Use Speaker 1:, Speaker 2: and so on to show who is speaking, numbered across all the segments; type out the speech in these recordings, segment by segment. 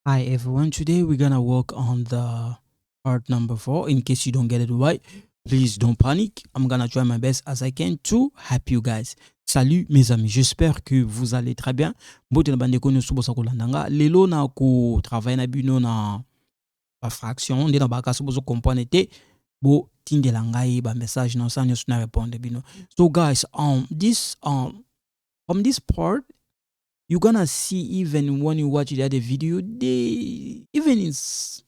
Speaker 1: Hi everyone, today we're gonna work on the part number 4. In case you don't get it right, please don't panic. I'm gonna try my best as I can to help you guys. Salut mes amis, j'espère que vous allez très bien. Mbote na bandeko nyonso bosa kolandanga. Lelo na ko travail na bino na ba fraction, nde na bakasi bozo comprendre te bo tindela ngai ba message na sa nyonso na répondre bino. So guys, from this part you're gonna see, even when you watch the other video, they even is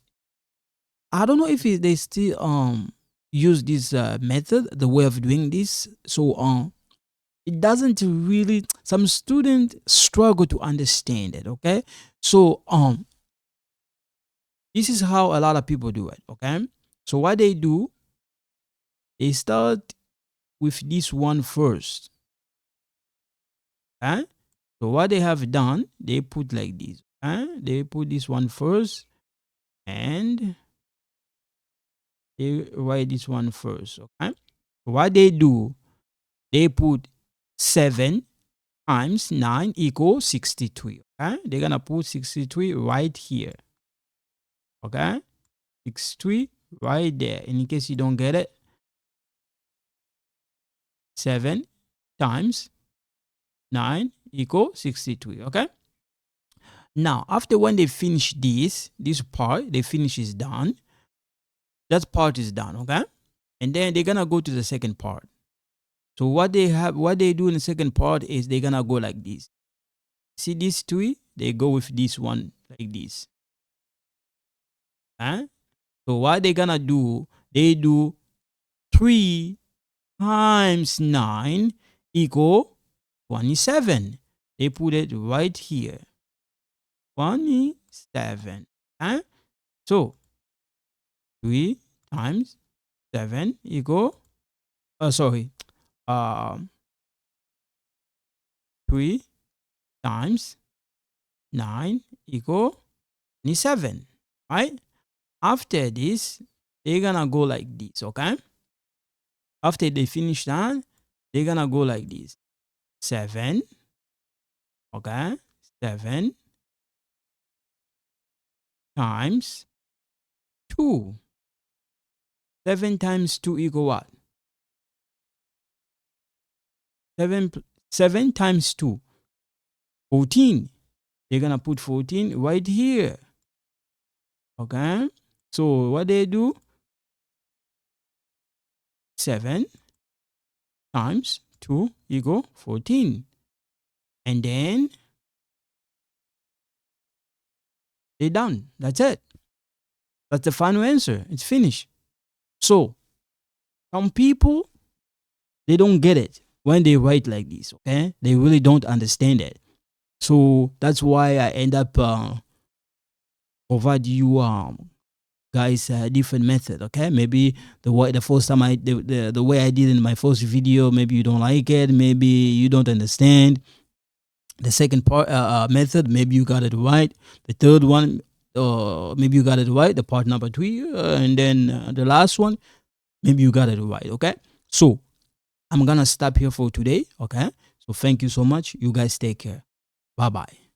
Speaker 1: I don't know if they still use this method, the way of doing this. So it doesn't really, some students struggle to understand it. Okay, so this is how a lot of people do it. Okay, so what they do, they start with this one first. Okay, so what they have done, they put like this. They put this one first and they write this one first. Okay, what they do, they put 7 times 9 equals 63. Okay, they're gonna put 63 right here. Okay, 63 right there. In case you don't get it, 7 times 9 equals 63. Okay, now after when they finish this part, they finish is done. That part is done. Okay, and then they're gonna go to the second part. So what they do in the second part is they're gonna go like this. See these 3, they go with this one like this. So what they're gonna do, they do 3 times 9 equal 27. They put it right here. 27. So 3 times 7 equal 3 times 9 equal 27, right? After this, they're gonna go like this. Okay, after they finish that, they're gonna go like this. 7, okay, 7 times 2. 7 times 2 equal what? 7 times 2, 14. They're gonna put 14 right here. Okay, so what they do, 7 times 2 equal 14. And then they're done. That's it. That's the final answer. It's finished. So some people, they don't get it when they write like this. Okay, they really don't understand it. So that's why I end up provide you guys a different method. Okay, maybe the first time the way I did in my first video, maybe you don't like it, maybe you don't understand. The second part method, maybe you got it right. The third one, maybe you got it right. The part number 3, and then the last one, maybe you got it right. Okay, so I'm gonna stop here for today. Okay, so thank you so much. You guys take care. Bye bye.